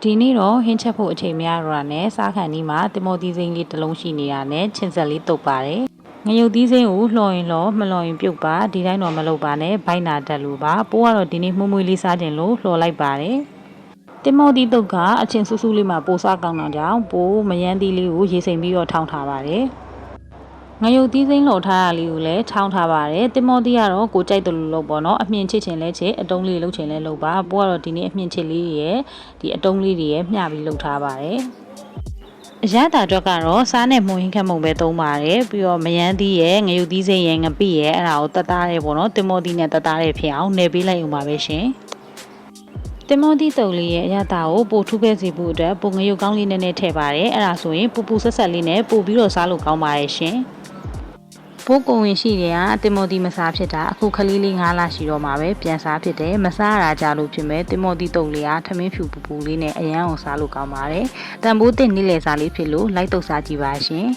ဒီနေ့တော့ဟင်းချက်ဖို့အချိန်များတော့နဲ့စားခံဒီမှာတင်မောသီးစိမ်းလေးတစ်လုံးရှိနေတာနဲ့ချင်းဆက်လေးတုပ်ပါတယ်ငရုတ်သီးစိမ်းကိုလှော်ရင်လှော်မလှော်ရင်ပြုတ်ပါဒီတိုင်းတော့မလုပ်ပါနဲ့ဘိုက်နာတက်လို့ပါပိုးကတော့ဒီနေ့မှုမွေးလေးစားခြင်းလို့လှော်လိုက်ပါတယ်တင်မောသီးတုပ်ကအချင်းဆူဆူလေးမှာပိုစားကောင်းတာကြောင့်ပိုးမယန်းသီးလေးကိုရေစိမ်ပြီးတော့ထောင်းထားပါတယ်ငရုတ်သီးစိမ်းလှော်ထားတာလေးကိုလည်းထောင်းထားပါတယ်တင်မောသီးကတော့ကိုကြိုက်တယ်လို့လုပ်ပေါ့နော်အမြင့်ချစ်ချင်လဲချစ်အတုံးလေးလှုပ်ချင်လဲလှုပ်ပါပိုးကတော့ဒီနေ့အမြင့်ချစ်လေးရဲ့ဒီအတုံးလေးတွေရဲ့မျှပြီးလှုပ်ထားပါတယ်အရသာတော့ကတော့စားနဲ့မှုန်ဟင်းခက်မုံပဲသုံးပါတယ်ပြီးတော့မယန်းသီးရဲ့ငရုတ်သီးစိမ်းရဲ့ငပိရဲ့အဲ့ဒါကိုတတ်သားရဲပေါ့နော်တင်မောသီးနဲ့တတ်သားရဲဖြစ်အောင်နေပေးလိုက်အောင်ပါပဲရှင်တင်မောသီးတုပ်လေးရဲ့အရသာကိုပိုထူးခဲ့စေဖို့အတွက်ပိုငရုတ်ကောင်းလေးနဲ့ထည့်ပါတယ်အဲ့ဒါဆိုရင်ပူပူဆက်ဆက်လေးနဲ့ပို့ပြီးတော့စားလို့ကောင်းပါတယ်ရှင်ပိုးကုံဝင်ရှိတယ်ကတင်မောသီးမစားဖြစ်တာအခုခလေးလေး9လရှိတော့မှပဲပြန်စားဖြစ်တယ်မစားရတာကြလို့ဖြစ်မဲ့တင်မောသီးတုပ်လေးကထမင်းဖြူပူပူလေးနဲ့အရန်အောင်စားလို့ကောင်းပါတယ်တန်ဖိုးတင်နေ့လည်စားလေးဖြစ်လို့လိုက်တုပ်စားကြည့်ပါရှင်